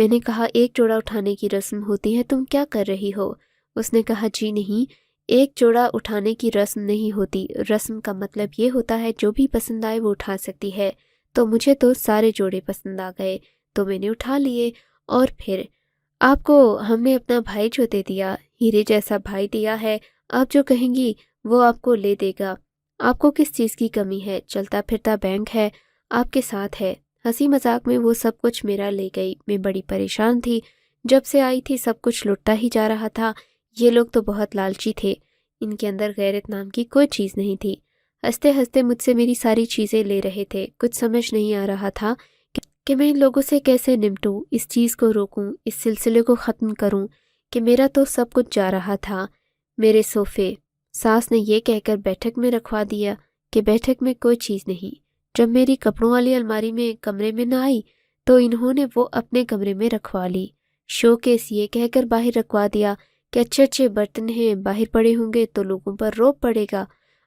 میں نے کہا ایک جوڑا اٹھانے کی رسم ہوتی ہے، تم کیا کر رہی ہو؟ اس نے کہا جی نہیں، ایک جوڑا اٹھانے کی رسم نہیں ہوتی، رسم کا مطلب یہ ہوتا ہے جو بھی پسند آئے وہ اٹھا سکتی ہے۔ تو مجھے تو سارے جوڑے پسند آ گئے تو میں نے اٹھا لیے، اور پھر آپ کو ہم نے اپنا بھائی جو دے دیا، ہیرے جیسا بھائی دیا ہے، آپ جو کہیں گی وہ آپ کو لے دے گا۔ آپ کو کس چیز کی کمی ہے؟ چلتا پھرتا بینک ہے، آپ کے ساتھ ہے۔ ہنسی مذاق میں وہ سب کچھ میرا لے گئی۔ میں بڑی پریشان تھی، جب سے آئی تھی سب کچھ لٹتا ہی جا رہا تھا۔ یہ لوگ تو بہت لالچی تھے، ان کے اندر غیرت نام کی کوئی چیز نہیں تھی۔ ہنستے ہنستے مجھ سے میری ساری چیزیں لے رہے تھے۔ کچھ سمجھ نہیں آ رہا تھا کہ میں ان لوگوں سے کیسے نمٹوں، اس چیز کو روکوں، اس سلسلے کو ختم کروں کہ میرا تو سب کچھ جا رہا تھا۔ میرے صوفے ساس نے یہ کہہ کر بیٹھک میں رکھوا دیا کہ بیٹھک میں کوئی چیز نہیں۔ جب میری کپڑوں والی الماری میں کمرے میں نہ آئی تو انہوں نے وہ اپنے کمرے میں رکھوا لی۔ شو کیس یہ کہہ کر باہر رکھوا دیا کہ اچھے اچھے برتن ہیں، باہر پڑے ہوں گے تو لوگوں پر روب پڑے گا۔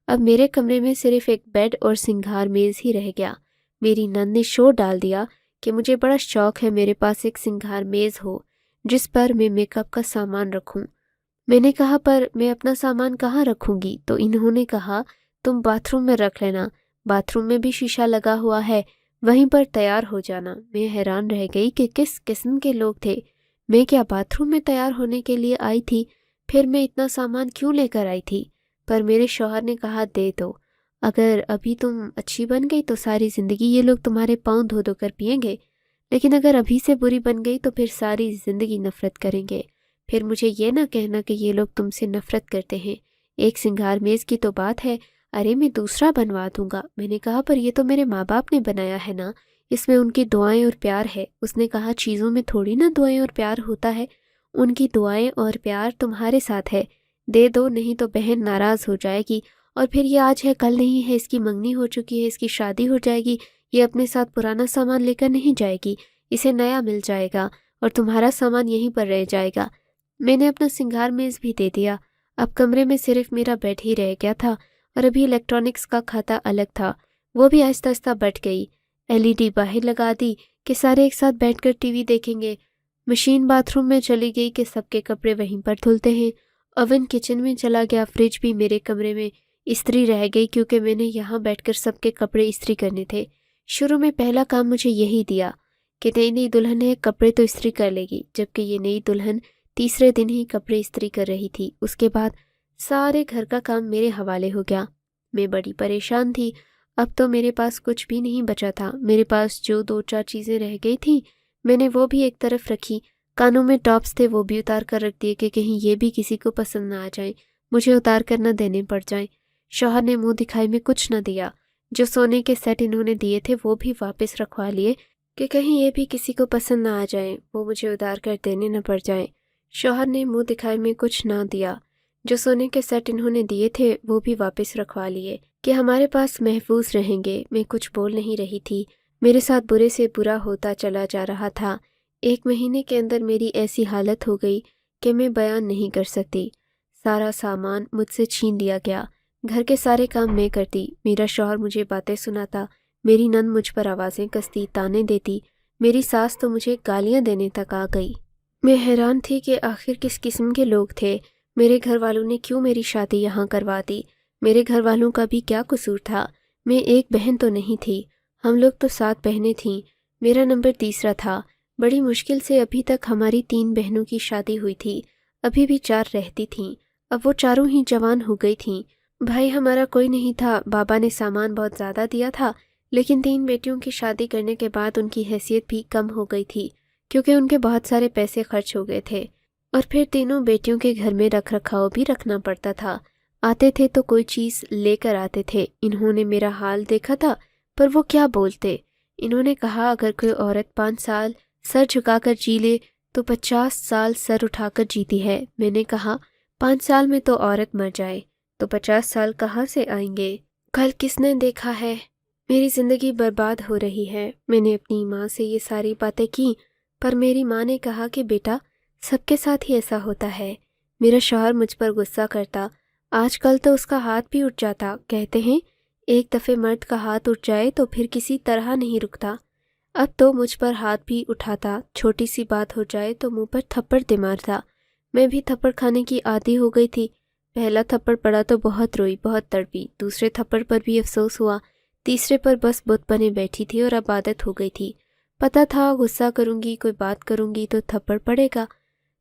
اب میرے کمرے میں صرف ایک بیڈ اور سنگھار میز ہی رہ گیا۔ میری نند نے شور ڈال دیا کہ مجھے بڑا شوق ہے میرے پاس ایک سنگھار میز ہو جس پر میں میک اپ کا سامان رکھوں۔ میں نے کہا پر میں اپنا سامان کہاں رکھوں گی؟ تو انہوں نے کہا تم باتھ روم میں رکھ لینا، باتھ روم میں بھی شیشہ لگا ہوا ہے، وہیں پر تیار ہو جانا۔ میں حیران رہ گئی کہ کس قسم کے لوگ تھے۔ میں کیا باتھ روم میں تیار ہونے کے لیے آئی تھی؟ پھر میں اتنا سامان کیوں لے کر آئی تھی؟ پر میرے شوہر نے کہا دے دو، اگر ابھی تم اچھی بن گئی تو ساری زندگی یہ لوگ تمہارے پاؤں دھو دھو کر پئیں گے، لیکن اگر ابھی سے بری بن گئی تو پھر ساری زندگی نفرت کریں گے۔ پھر مجھے یہ نہ کہنا کہ یہ لوگ تم سے نفرت کرتے ہیں۔ ایک سنگھار میز کی تو بات ہے، ارے میں دوسرا بنوا دوں گا۔ میں نے کہا پر یہ تو میرے ماں باپ نے بنایا ہے نا، اس میں ان کی دعائیں اور پیار ہے۔ اس نے کہا چیزوں میں تھوڑی نا دعائیں اور پیار ہوتا ہے، ان کی دعائیں اور پیار تمہارے ساتھ ہے، دے دو نہیں تو بہن ناراض ہو جائے گی، اور پھر یہ آج ہے کل نہیں ہے، اس کی منگنی ہو چکی ہے، اس کی شادی ہو جائے گی، یہ اپنے ساتھ پرانا سامان لے کر نہیں جائے گی، اسے نیا مل جائے گا اور تمہارا سامان یہیں پر رہ جائے گا۔ میں نے اپنا سنگھار میز بھی دے دیا۔ اب کمرے میں صرف میرا بیڈ ہی رہ گیا تھا، اور ابھی الیکٹرانکس کا کھاتا الگ تھا، وہ بھی آہستہ آہستہ بٹ گئی۔ LED باہر لگا دی کہ سارے ایک ساتھ بیٹھ کر ٹی وی دیکھیں گے۔ مشین باتھ روم میں چلی گئی کہ سب کے کپڑے وہیں پر دھلتے ہیں۔ اوون کچن میں چلا گیا۔ فریج بھی میرے کمرے میں استری رہ گئی کیونکہ میں نے یہاں بیٹھ کر سب کے کپڑے استری کرنے تھے۔ شروع میں پہلا کام مجھے یہی دیا کہ نئی نئی دلہن ہے، کپڑے تو استری کر لے گی، جبکہ یہ نئی دلہن تیسرے دن ہی کپڑے استری کر رہی تھی۔ اس کے بعد سارے گھر کا کام میرے حوالے ہو گیا۔ میں بڑی پریشان تھی۔ اب تو میرے پاس کچھ بھی نہیں بچا تھا۔ میرے پاس جو دو چار چیزیں رہ گئی تھیں میں نے وہ بھی ایک طرف رکھی۔ کانوں میں ٹاپس تھے وہ بھی اتار کر رکھ دیے کہ کہیں یہ بھی کسی کو پسند نہ آ جائیں، مجھے اتار کر نہ دینے پڑ جائیں۔ شوہر نے منہ دکھائی میں کچھ نہ دیا۔ جو سونے کے سیٹ انہوں نے دیے تھے وہ بھی واپس رکھوا لیے کہ کہیں یہ بھی کسی کو پسند نہ آ جائیں، وہ مجھے اتار کر دینے نہ پڑ جائیں۔ شوہر نے منہ دکھائی میں کچھ نہ دیا۔ جو سونے کے سیٹ انہوں نے دیے تھے وہ بھی واپس رکھوا لیے کہ ہمارے پاس محفوظ رہیں گے۔ میں کچھ بول نہیں رہی تھی۔ میرے ساتھ برے سے برا ہوتا چلا جا رہا تھا۔ 1 مہینے کے اندر میری ایسی حالت ہو گئی کہ میں بیان نہیں کر سکتی۔ سارا سامان مجھ سے چھین لیا گیا۔ گھر کے سارے کام میں کرتی، میرا شوہر مجھے باتیں سناتا، میری نند مجھ پر آوازیں کستی، تانے دیتی، میری ساس تو مجھے گالیاں دینے تک آ گئی۔ میں حیران تھی کہ آخر کس قسم کے لوگ تھے۔ میرے گھر والوں نے کیوں میری شادی یہاں کروا دی؟ میرے گھر والوں کا بھی کیا قصور تھا؟ میں ایک بہن تو نہیں تھی، ہم لوگ تو 7 بہنیں تھیں، میرا نمبر تیسرا تھا۔ بڑی مشکل سے ابھی تک ہماری 3 بہنوں کی شادی ہوئی تھی، ابھی بھی 4 رہتی تھیں، اب وہ چاروں ہی جوان ہو گئی تھیں۔ بھائی ہمارا کوئی نہیں تھا، بابا نے سامان بہت زیادہ دیا تھا، لیکن 3 بیٹیوں کی شادی کرنے کے بعد ان کی حیثیت بھی کم ہو گئی تھی کیونکہ ان کے بہت سارے پیسے خرچ ہو گئے تھے، اور پھر تینوں بیٹیوں کے گھر میں رکھ رکھاؤ بھی رکھنا پڑتا تھا۔ آتے تھے تو کوئی چیز لے کر آتے تھے۔ انہوں نے میرا حال دیکھا تھا پر وہ کیا بولتے۔ انہوں نے کہا اگر کوئی عورت 5 سال سر جھکا کر جی لے تو 50 سال سر اٹھا کر جیتی ہے۔ میں نے کہا 5 سال میں تو عورت مر جائے تو 50 سال کہاں سے آئیں گے؟ کل کس نے دیکھا ہے؟ میری زندگی برباد ہو رہی ہے۔ میں نے اپنی ماں سے یہ ساری باتیں کی پر میری ماں نے کہا کہ بیٹا سب کے ساتھ ہی ایسا ہوتا ہے۔ میرا شوہر مجھ پر غصہ کرتا، آج کل تو اس کا ہاتھ بھی اٹھ جاتا۔ کہتے ہیں ایک دفعہ مرد کا ہاتھ اٹھ جائے تو پھر کسی طرح نہیں رکتا۔ اب تو مجھ پر ہاتھ بھی اٹھاتا، چھوٹی سی بات ہو جائے تو منہ پر تھپڑ دے مارتا۔ میں بھی تھپڑ کھانے کی عادی ہو گئی تھی۔ پہلا تھپڑ پڑا تو بہت روئی، بہت تڑپی، دوسرے تھپڑ پر بھی افسوس ہوا، تیسرے پر بس بت بنے بیٹھی تھی اور اب عادت ہو گئی تھی۔ پتہ تھا غصہ کروں گی، کوئی بات کروں گی تو تھپڑ پڑے گا،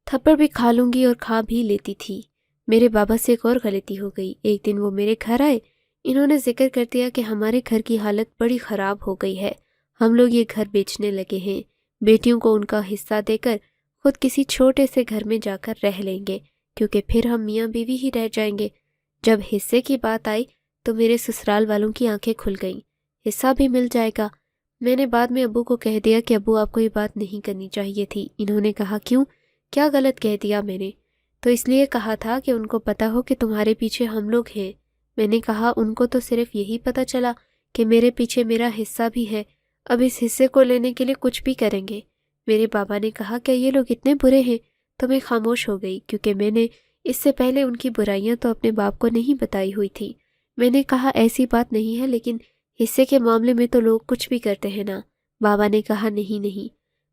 تھپڑ بھی کھا لوں گی اور کھا بھی لیتی تھی۔ میرے بابا سے ایک اور غلطی ہو گئی۔ ایک دن وہ میرے گھر آئے، انہوں نے ذکر کر دیا کہ ہمارے گھر کی حالت بڑی خراب ہو گئی ہے، ہم لوگ یہ گھر بیچنے لگے ہیں، بیٹیوں کو ان کا حصہ دے کر خود کسی چھوٹے سے گھر میں جا کر رہ لیں گے، کیونکہ پھر ہم میاں بیوی ہی رہ جائیں گے۔ جب حصے کی بات آئی تو میرے سسرال والوں کی آنکھیں کھل گئیں، حصہ بھی مل جائے گا۔ میں نے بعد میں ابو کو کہہ دیا کہ ابو آپ کو یہ بات نہیں کرنی چاہیے تھی۔ انہوں نے کہا کیوں؟ کیا غلط کہہ دیا میں نے؟ تو اس لیے کہا تھا کہ ان کو پتہ ہو کہ تمہارے پیچھے ہم لوگ ہیں۔ میں نے کہا ان کو تو صرف یہی پتہ چلا کہ میرے پیچھے میرا حصہ بھی ہے، اب اس حصے کو لینے کے لیے کچھ بھی کریں گے۔ میرے بابا نے کہا کہ یہ لوگ اتنے برے ہیں، تو میں خاموش ہو گئی، کیونکہ میں نے اس سے پہلے ان کی برائیاں تو اپنے باپ کو نہیں بتائی ہوئی تھی۔ میں نے کہا ایسی بات نہیں ہے، لیکن حصے کے معاملے میں تو لوگ کچھ بھی کرتے ہیں نا۔ بابا نے کہا نہیں،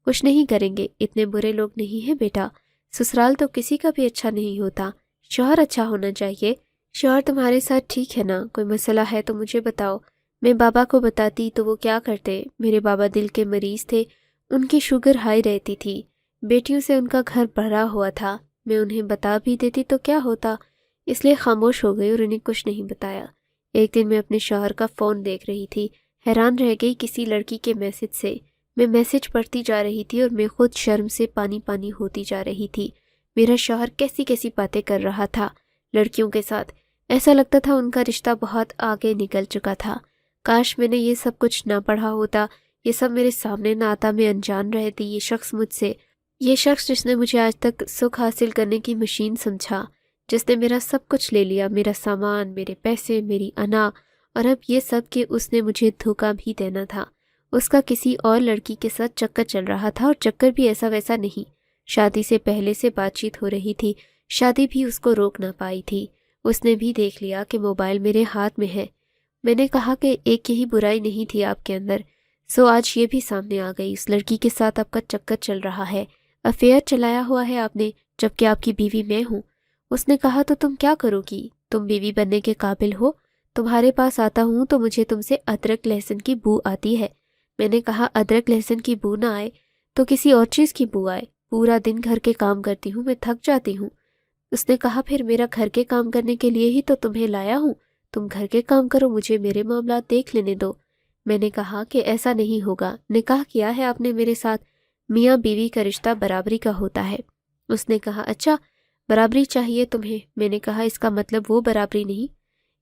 کچھ نہیں کریں گے، اتنے برے لوگ نہیں ہیں بیٹا، سسرال تو کسی کا بھی اچھا نہیں ہوتا، شوہر اچھا ہونا چاہیے۔ شوہر تمہارے ساتھ ٹھیک ہے نا؟ کوئی مسئلہ ہے تو مجھے بتاؤ۔ میں بابا کو بتاتی تو وہ کیا کرتے؟ میرے بابا دل کے مریض تھے، ان کی شوگر ہائی رہتی تھی، بیٹیوں سے ان کا گھر بھرا ہوا تھا، میں انہیں بتا بھی دیتی تو کیا ہوتا، اس لیے خاموش ہو گئی اور انہیں کچھ نہیں بتایا۔ ایک دن میں اپنے شوہر کا فون دیکھ رہی تھی، حیران رہ گئی کسی لڑکی کے میسج سے۔ میں میسج پڑھتی جا رہی تھی اور میں خود شرم سے پانی پانی ہوتی جا رہی تھی۔ میرا شوہر کیسی کیسی باتیں کر رہا تھا لڑکیوں کے ساتھ، ایسا لگتا تھا ان کا رشتہ بہت آگے نکل چکا تھا۔ کاش میں نے یہ سب کچھ نہ پڑھا ہوتا، یہ سب میرے سامنے نہ آتا، میں انجان رہتی۔ یہ شخص مجھ سے، یہ شخص جس نے مجھے آج تک سکھ حاصل کرنے کی مشین سمجھا، جس نے میرا سب کچھ لے لیا، میرا سامان، میرے پیسے، میری انا، اور اب یہ سب کہ اس نے مجھے دھوکہ بھی دینا تھا۔ اس کا کسی اور لڑکی کے ساتھ چکر چل رہا تھا، اور چکر بھی ایسا ویسا نہیں، شادی سے پہلے سے بات چیت ہو رہی تھی، شادی بھی اس کو روک نہ پائی تھی۔ اس نے بھی دیکھ لیا کہ موبائل میرے ہاتھ میں ہے۔ میں نے کہا کہ ایک یہی برائی نہیں تھی آپ کے اندر، سو آج یہ بھی سامنے آ گئی، اس لڑکی کے ساتھ آپ کا چکر چل رہا ہے، افیئر چلایا ہوا ہے آپ نے، جبکہ آپ کی بیوی میں ہوں۔ اس نے کہا تو تم کیا کرو گی؟ تم بیوی بننے کے قابل ہو؟ تمہارے پاس آتا ہوں تو مجھے تم سے ادرک لہسن کی بو آتی ہے۔ میں نے کہا ادرک لہسن کی بو نہ آئے تو کسی اور چیز کی بو آئے، پورا دن گھر کے کام کرتی ہوں، میں تھک جاتی ہوں۔ اس نے کہا پھر میرا گھر کے کام کرنے کے لیے ہی تو تمہیں لایا ہوں، تم گھر کے کام کرو، مجھے میرے معاملات دیکھ لینے دو۔ میں نے کہا کہ ایسا نہیں ہوگا، نکاح کیا ہے آپ نے میرے ساتھ، میاں بیوی کا رشتہ برابری کا ہوتا ہے۔ اس نے کہا اچھا برابری چاہیے تمہیں؟ میں نے کہا اس کا مطلب وہ برابری نہیں،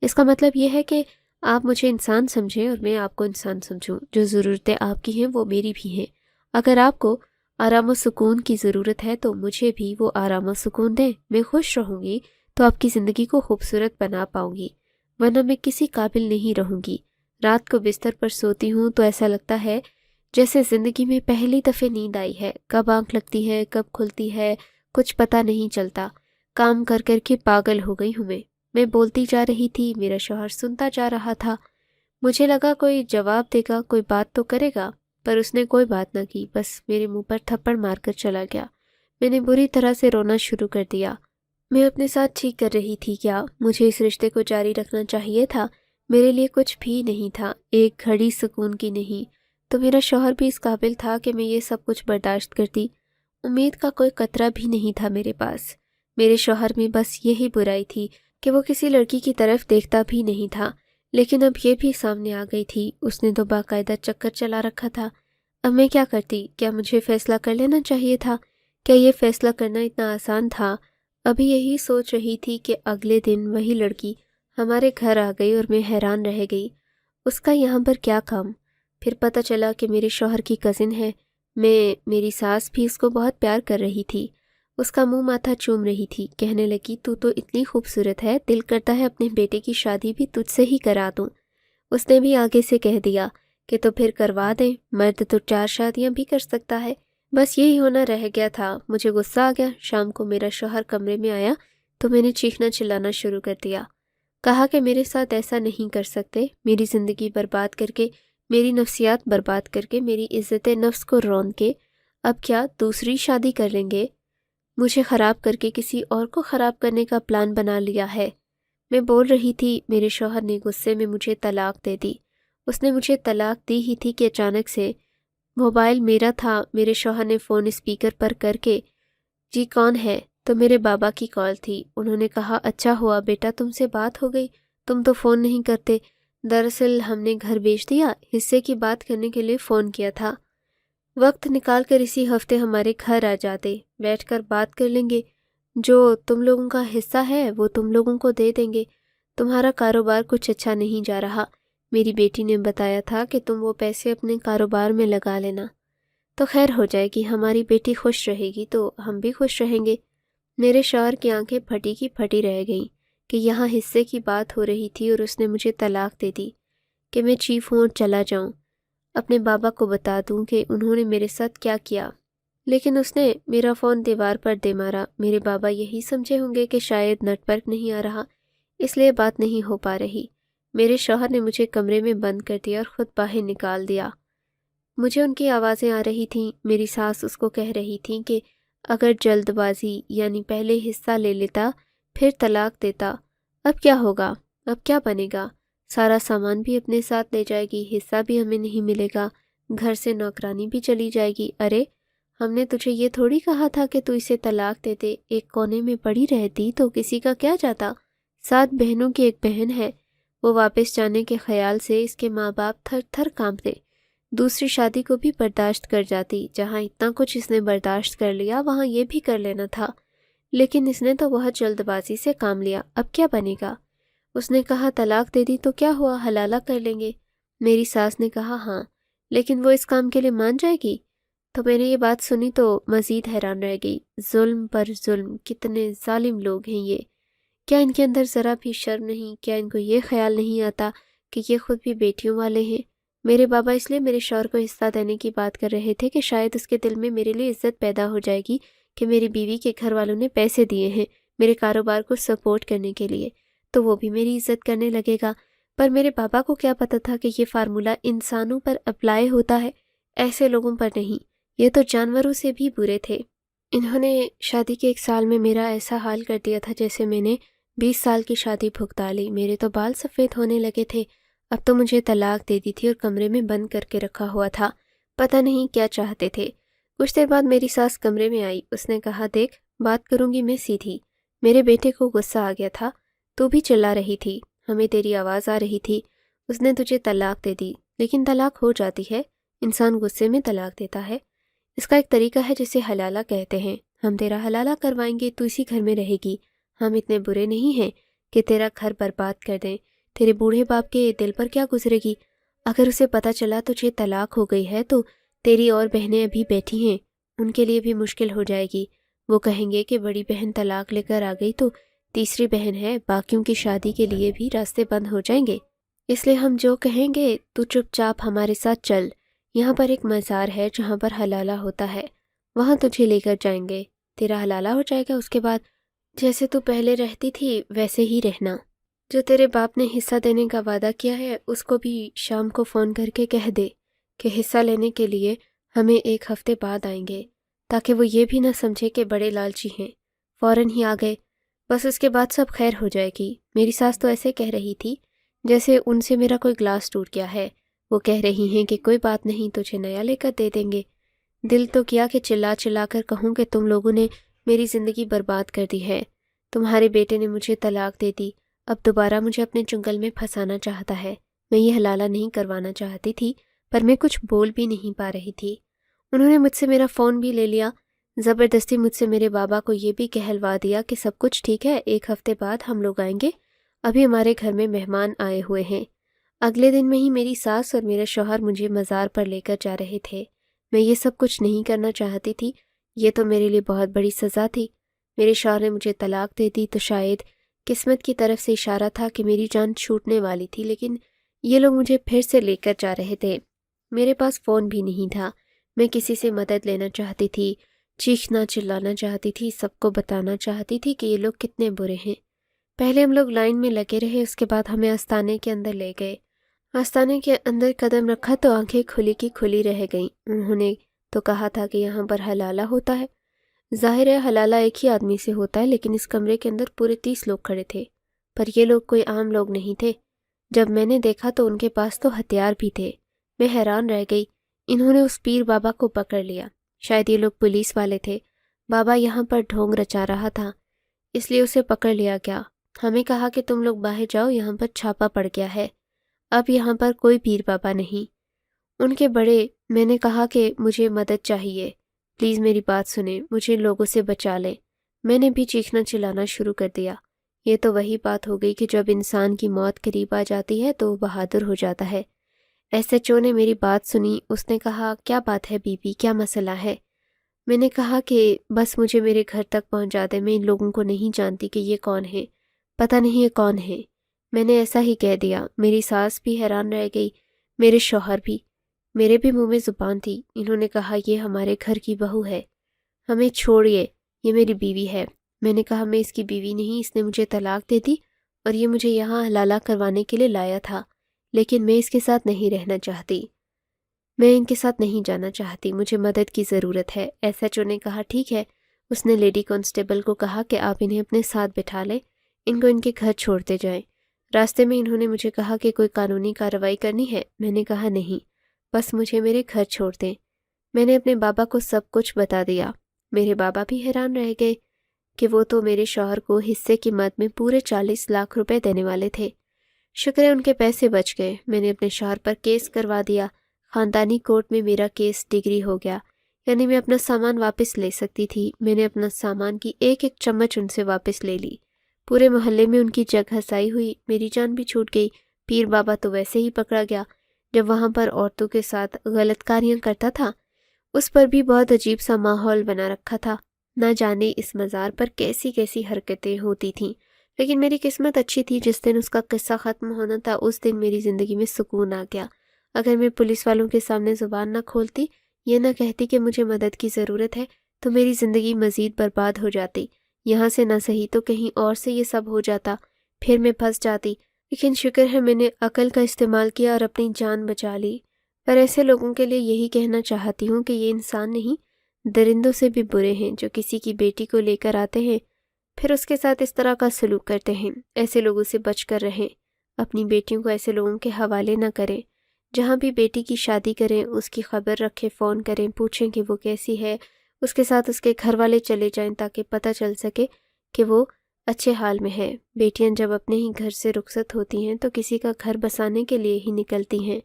اس کا مطلب یہ ہے کہ آپ مجھے انسان سمجھیں اور میں آپ کو انسان سمجھوں، جو ضرورتیں آپ کی ہیں وہ میری بھی ہیں۔ اگر آپ کو آرام و سکون کی ضرورت ہے تو مجھے بھی وہ آرام و سکون دیں، میں خوش رہوں گی تو آپ کی زندگی کو خوبصورت بنا پاؤں گی، ورنہ میں کسی قابل نہیں رہوں گی۔ رات کو بستر پر سوتی ہوں تو ایسا لگتا ہے جیسے زندگی میں پہلی دفعہ نیند آئی ہے، کب آنکھ لگتی ہے کب کھلتی ہے کچھ پتہ نہیں چلتا، کام کر کر کے پاگل ہو گئی ہوں میں بولتی جا رہی تھی، میرا شوہر سنتا جا رہا تھا، مجھے لگا کوئی جواب دے گا، کوئی بات تو کرے گا، پر اس نے کوئی بات نہ کی، بس میرے منہ پر تھپڑ مار کر چلا گیا۔ میں نے بری طرح سے رونا شروع کر دیا۔ میں اپنے ساتھ ٹھیک کر رہی تھی کیا مجھے اس رشتے کو جاری رکھنا چاہیے تھا، میرے لیے کچھ بھی نہیں تھا، ایک گھڑی سکون کی نہیں، تو میرا شوہر بھی اس قابل تھا کہ میں یہ سب کچھ برداشت کرتی؟ امید کا کوئی قطرہ بھی نہیں تھا میرے پاس۔ میرے شوہر میں بس یہی برائی تھی کہ وہ کسی لڑکی کی طرف دیکھتا بھی نہیں تھا، لیکن اب یہ بھی سامنے آ گئی تھی، اس نے تو باقاعدہ چکر چلا رکھا تھا۔ اب میں کیا کرتی؟ کیا مجھے فیصلہ کر لینا چاہیے تھا؟ کیا یہ فیصلہ کرنا اتنا آسان تھا؟ ابھی یہی سوچ رہی تھی کہ اگلے دن وہی لڑکی ہمارے گھر آ گئی اور میں حیران رہ گئی، اس کا یہاں پر کیا کام؟ پھر پتہ چلا کہ میرے شوہر کی کزن ہے، میری ساس بھی اس کو بہت پیار کر رہی تھی، اس کا منہ ماتھا چوم رہی تھی، کہنے لگی تو اتنی خوبصورت ہے، دل کرتا ہے اپنے بیٹے کی شادی بھی تجھ سے ہی کرا دوں۔ اس نے بھی آگے سے کہہ دیا کہ تو پھر کروا دیں، مرد تو 4 شادیاں بھی کر سکتا ہے۔ بس یہی ہونا رہ گیا تھا، مجھے غصہ آ گیا۔ شام کو میرا شوہر کمرے میں آیا تو میں نے چیخنا چلانا شروع کر دیا، کہا کہ میرے ساتھ ایسا نہیں کر سکتے، میری زندگی برباد کر کے میری نفسیات برباد کر کے، میری عزت نفس کو رون کے اب کیا دوسری شادی کر لیں گے؟ مجھے خراب کر کے کسی اور کو خراب کرنے کا پلان بنا لیا ہے۔ میں بول رہی تھی، میرے شوہر نے غصے میں مجھے طلاق دے دی۔ اس نے مجھے طلاق دی ہی تھی کہ اچانک سے موبائل میرا تھا، میرے شوہر نے فون اسپیکر پر کر کے جی کون ہے؟ تو میرے بابا کی کال تھی۔ انہوں نے کہا اچھا ہوا بیٹا تم سے بات ہو گئی، تم تو فون نہیں کرتے۔ دراصل ہم نے گھر بیچ دیا، حصے کی بات کرنے کے لیے فون کیا تھا۔ وقت نکال کر اسی ہفتے ہمارے گھر آ جاتے، بیٹھ کر بات کر لیں گے، جو تم لوگوں کا حصہ ہے وہ تم لوگوں کو دے دیں گے۔ تمہارا کاروبار کچھ اچھا نہیں جا رہا، میری بیٹی نے بتایا تھا کہ تم وہ پیسے اپنے کاروبار میں لگا لینا تو خیر ہو جائے گی، ہماری بیٹی خوش رہے گی تو ہم بھی خوش رہیں گے۔ میرے شوہر کی آنکھیں پھٹی کی پھٹی رہ گئیں کہ یہاں حصے کی بات ہو رہی تھی اور اس نے مجھے طلاق دے دی کہ میں چیف ہوں اور چلا جاؤں، اپنے بابا کو بتا دوں کہ انہوں نے میرے ساتھ کیا کیا۔ لیکن اس نے میرا فون دیوار پر دے مارا۔ میرے بابا یہی سمجھے ہوں گے کہ شاید نیٹ ورک نہیں آ رہا، اس لیے بات نہیں ہو پا رہی۔ میرے شوہر نے مجھے کمرے میں بند کر دیا اور خود باہر نکال دیا۔ مجھے ان کی آوازیں آ رہی تھیں، میری ساس اس کو کہہ رہی تھیں کہ اگر جلد بازی یعنی پہلے حصہ لے لیتا پھر طلاق دیتا، اب کیا ہوگا، اب کیا بنے گا، سارا سامان بھی اپنے ساتھ لے جائے گی، حصہ بھی ہمیں نہیں ملے گا، گھر سے نوکرانی بھی چلی جائے گی۔ ارے ہم نے تجھے یہ تھوڑی کہا تھا کہ تو اسے طلاق دے دے، ایک کونے میں پڑی رہتی تو کسی کا کیا جاتا۔ 7 بہنوں کی ایک بہن ہے، وہ واپس جانے کے خیال سے اس کے ماں باپ تھر تھر کانپتے۔ دوسری شادی کو بھی برداشت کر جاتی، جہاں اتنا کچھ اس نے برداشت کر لیا وہاں یہ بھی کر لینا تھا، لیکن اس نے تو بہت جلد بازی سے کام لیا۔ اب کیا بنے گا؟ اس نے کہا طلاق دے دی تو کیا ہوا، حلالہ کر لیں گے۔ میری ساس نے کہا ہاں، لیکن وہ اس کام کے لیے مان جائے گی؟ تو میں نے یہ بات سنی تو مزید حیران رہ گئی۔ ظلم پر ظلم، کتنے ظالم لوگ ہیں یہ! کیا ان کے اندر ذرا بھی شرم نہیں؟ کیا ان کو یہ خیال نہیں آتا کہ یہ خود بھی بیٹیوں والے ہیں؟ میرے بابا اس لیے میرے شوہر کو حصہ دینے کی بات کر رہے تھے کہ شاید اس کے دل میں میرے لیے عزت پیدا ہو جائے گی کہ میری بیوی کے گھر والوں نے پیسے دیے ہیں میرے کاروبار کو سپورٹ کرنے کے لیے، تو وہ بھی میری عزت کرنے لگے گا۔ پر میرے بابا کو کیا پتہ تھا کہ یہ فارمولہ انسانوں پر اپلائی ہوتا ہے، ایسے لوگوں پر نہیں، یہ تو جانوروں سے بھی برے تھے۔ انہوں نے شادی کے 1 سال میں میرا ایسا حال کر دیا تھا جیسے میں نے 20 سال کی شادی بھگتا لی۔ میرے تو بال سفید ہونے لگے تھے۔ اب تو مجھے طلاق دے دی تھی اور کمرے میں بند کر کے رکھا ہوا تھا، پتہ نہیں کیا چاہتے تھے۔ کچھ دیر بعد میری ساس کمرے میں آئی، اس نے کہا دیکھ بات کروں گی میں سیدھی۔ میرے بیٹے کو غصہ آ گیا تھا، تو بھی چلا رہی تھی، ہمیں تیری آواز آ رہی تھی، اس نے تجھے طلاق دے دی۔ لیکن طلاق ہو جاتی ہے، انسان غصے میں طلاق دیتا ہے، اس کا ایک طریقہ ہے جسے حلالہ کہتے ہیں۔ ہم تیرا حلالہ کروائیں گے، تو اسی گھر میں رہے گی، ہم اتنے برے نہیں ہیں کہ تیرا گھر برباد کر دیں۔ تیرے بوڑھے باپ کے دل پر کیا گزرے گی؟ اگر اسے پتہ چلا تجھے طلاق ہو گئی ہے تو تیری اور بہنیں ابھی بیٹھی ہیں، ان کے لیے بھی مشکل ہو جائے گی۔ وہ کہیں گے کہ بڑی بہن طلاق لے کر آ گئی تو تیسری بہن ہے، باقیوں کی شادی کے لیے بھی راستے بند ہو جائیں گے۔ اس لیے ہم جو کہیں گے تو چپ چاپ ہمارے ساتھ چل، یہاں پر ایک مزار ہے جہاں پر حلالہ ہوتا ہے، وہاں تجھے لے کر جائیں گے، تیرا حلالہ ہو جائے گا، اس کے بعد جیسے تو پہلے رہتی تھی ویسے ہی رہنا۔ جو تیرے باپ نے حصہ دینے کا وعدہ کیا ہے اس کو بھی شام کو فون کر کے کہہ دے کہ حصہ لینے کے لیے ہمیں 1 ہفتے بعد آئیں گے، تاکہ وہ یہ بھی نہ سمجھے کہ بڑے لالچی ہیں، فوراً ہی آ گئے، بس اس کے بعد سب خیر ہو جائے گی۔ میری ساس تو ایسے کہہ رہی تھی جیسے ان سے میرا کوئی گلاس ٹوٹ گیا ہے، وہ کہہ رہی ہیں کہ کوئی بات نہیں، تجھے نیا لے کر دے دیں گے۔ دل تو کیا کہ چلا چلا کر کہوں کہ تم لوگوں نے میری زندگی برباد کر دی ہے، تمہارے بیٹے نے مجھے طلاق دے دی، اب دوبارہ مجھے اپنے چنگل میں پھنسانا چاہتا ہے۔ میں یہ حلالہ نہیں کروانا چاہتی تھی، پر میں کچھ بول بھی نہیں پا رہی تھی۔ انہوں نے مجھ سے میرا فون بھی لے لیا، زبردستی مجھ سے میرے بابا کو یہ بھی کہلوا دیا کہ سب کچھ ٹھیک ہے، 1 ہفتے بعد ہم لوگ آئیں گے، ابھی ہمارے گھر میں مہمان آئے ہوئے ہیں۔ اگلے دن میں ہی میری ساس اور میرا شوہر مجھے مزار پر لے کر جا رہے تھے۔ میں یہ سب کچھ نہیں کرنا چاہتی تھی، یہ تو میرے لیے بہت بڑی سزا تھی۔ میرے شوہر نے مجھے طلاق دے دی تو شاید قسمت کی طرف سے اشارہ تھا کہ میری جان چھوٹنے والی تھی، لیکن یہ لوگ مجھے پھر سے لے کر جا رہے تھے۔ میرے پاس فون بھی نہیں تھا، میں کسی سے مدد لینا چاہتی تھی، چیخنا چلانا چاہتی تھی، سب کو بتانا چاہتی تھی کہ یہ لوگ کتنے برے ہیں۔ پہلے ہم لوگ لائن میں لگے رہے، اس کے بعد ہمیں آستانے کے اندر لے گئے۔ آستانے کے اندر قدم رکھا تو آنکھیں کھلی کی کھلی رہ گئیں۔ انہوں نے تو کہا تھا کہ یہاں پر حلالہ ہوتا ہے۔ ظاہر ہے حلالہ ایک ہی آدمی سے ہوتا ہے، لیکن اس کمرے کے اندر پورے 30 لوگ کھڑے تھے، پر یہ لوگ کوئی عام لوگ نہیں تھے۔ جب میں نے دیکھا تو ان کے پاس تو ہتھیار بھی تھے۔ میں حیران رہ گئی۔ انہوں نے اس پیر بابا کو پکڑ لیا۔ شاید یہ لوگ پولیس والے تھے۔ بابا یہاں پر ڈھونگ رچا رہا تھا، اس لیے اسے پکڑ لیا گیا۔ ہمیں کہا کہ تم لوگ باہر جاؤ، یہاں پر چھاپا پڑ گیا ہے، اب یہاں پر کوئی پیر بابا نہیں۔ ان کے بڑے، میں نے کہا کہ مجھے مدد چاہیے، پلیز میری بات سنیں، مجھے لوگوں سے بچا لیں۔ میں نے بھی چیخنا چلانا شروع کر دیا۔ یہ تو وہی بات ہو گئی کہ جب انسان کی موت قریب آ جاتی ہے تو وہ بہادر ہو جاتا ہے۔ ایس ایچ او نے میری بات سنی۔ اس نے کہا کیا بات ہے بی بی، کیا مسئلہ ہے؟ میں نے کہا کہ بس مجھے میرے گھر تک پہنچا دے، میں ان لوگوں کو نہیں جانتی کہ یہ کون ہے، پتہ نہیں یہ کون ہے۔ میں نے ایسا ہی کہہ دیا۔ میری ساس بھی حیران رہ گئی، میرے شوہر بھی، میرے بھی منہ میں زبان تھی۔ انہوں نے کہا یہ ہمارے گھر کی بہو ہے، ہمیں چھوڑیے، یہ میری بیوی ہے۔ میں نے کہا میں اس کی بیوی نہیں، اس نے مجھے طلاق دے دی اور یہ مجھے یہاں حلالہ کروانے کے لیے لایا تھا، لیکن میں اس کے ساتھ نہیں رہنا چاہتی، میں ان کے ساتھ نہیں جانا چاہتی، مجھے مدد کی ضرورت ہے۔ ایس ایچ او نے کہا ٹھیک ہے۔ اس نے لیڈی کانسٹیبل کو کہا کہ آپ انہیں اپنے ساتھ بٹھا لیں، ان کو ان کے گھر چھوڑتے جائیں۔ راستے میں انہوں نے مجھے کہا کہ کوئی قانونی کارروائی کرنی ہے۔ میں نے کہا نہیں، بس مجھے میرے گھر چھوڑ دیں۔ میں نے اپنے بابا کو سب کچھ بتا دیا۔ میرے بابا بھی حیران رہ گئے کہ وہ تو میرے شوہر کو حصے کی مد میں پورے 40 لاکھ روپے دینے والے تھے۔ شکر ہے ان کے پیسے بچ گئے۔ میں نے اپنے شوہر پر کیس کروا دیا۔ خاندانی کورٹ میں میرا کیس ڈگری ہو گیا، یعنی میں اپنا سامان واپس لے سکتی تھی۔ میں نے اپنا سامان کی ایک ایک چمچ ان سے واپس لے لی۔ پورے محلے میں ان کی جگ ہسائی ہوئی، میری جان بھی چھوٹ گئی۔ پیر بابا تو ویسے ہی پکڑا گیا جب وہاں پر عورتوں کے ساتھ غلط کاریاں کرتا تھا۔ اس پر بھی بہت عجیب سا ماحول بنا رکھا تھا، نہ جانے اس مزار پر کیسی کیسی حرکتیں ہوتی تھیں۔ لیکن میری قسمت اچھی تھی، جس دن اس کا قصہ ختم ہونا تھا اس دن میری زندگی میں سکون آ گیا۔ اگر میں پولیس والوں کے سامنے زبان نہ کھولتی، یہ نہ کہتی کہ مجھے مدد کی ضرورت ہے، تو میری زندگی مزید برباد ہو جاتی۔ یہاں سے نہ صحیح تو کہیں اور سے یہ سب ہو جاتا، پھر میں پھنس جاتی۔ لیکن شکر ہے میں نے عقل کا استعمال کیا اور اپنی جان بچا لی۔ پر ایسے لوگوں کے لیے یہی کہنا چاہتی ہوں کہ یہ انسان نہیں، درندوں سے بھی برے ہیں، جو کسی کی بیٹی کو لے کر آتے ہیں پھر اس کے ساتھ اس طرح کا سلوک کرتے ہیں۔ ایسے لوگوں سے بچ کر رہیں، اپنی بیٹیوں کو ایسے لوگوں کے حوالے نہ کریں۔ جہاں بھی بیٹی کی شادی کریں اس کی خبر رکھیں، فون کریں، پوچھیں کہ وہ کیسی ہے، اس کے ساتھ اس کے گھر والے چلے جائیں تاکہ پتہ چل سکے کہ وہ اچھے حال میں ہے۔ بیٹیاں جب اپنے ہی گھر سے رخصت ہوتی ہیں تو کسی کا گھر بسانے کے لیے ہی نکلتی ہیں،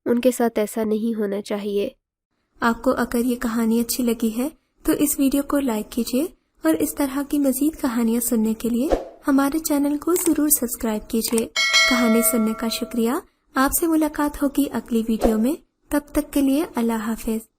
ان کے ساتھ ایسا نہیں ہونا چاہیے۔ آپ کو اگر یہ کہانی اچھی لگی ہے تو اس ویڈیو کو لائک کیجیے اور اس طرح کی مزید کہانیاں سننے کے لیے ہمارے چینل کو ضرور سبسکرائب کیجیے۔ کہانی سننے کا شکریہ۔ آپ سے ملاقات ہوگی اگلی ویڈیو میں، تب تک کے لیے اللہ حافظ۔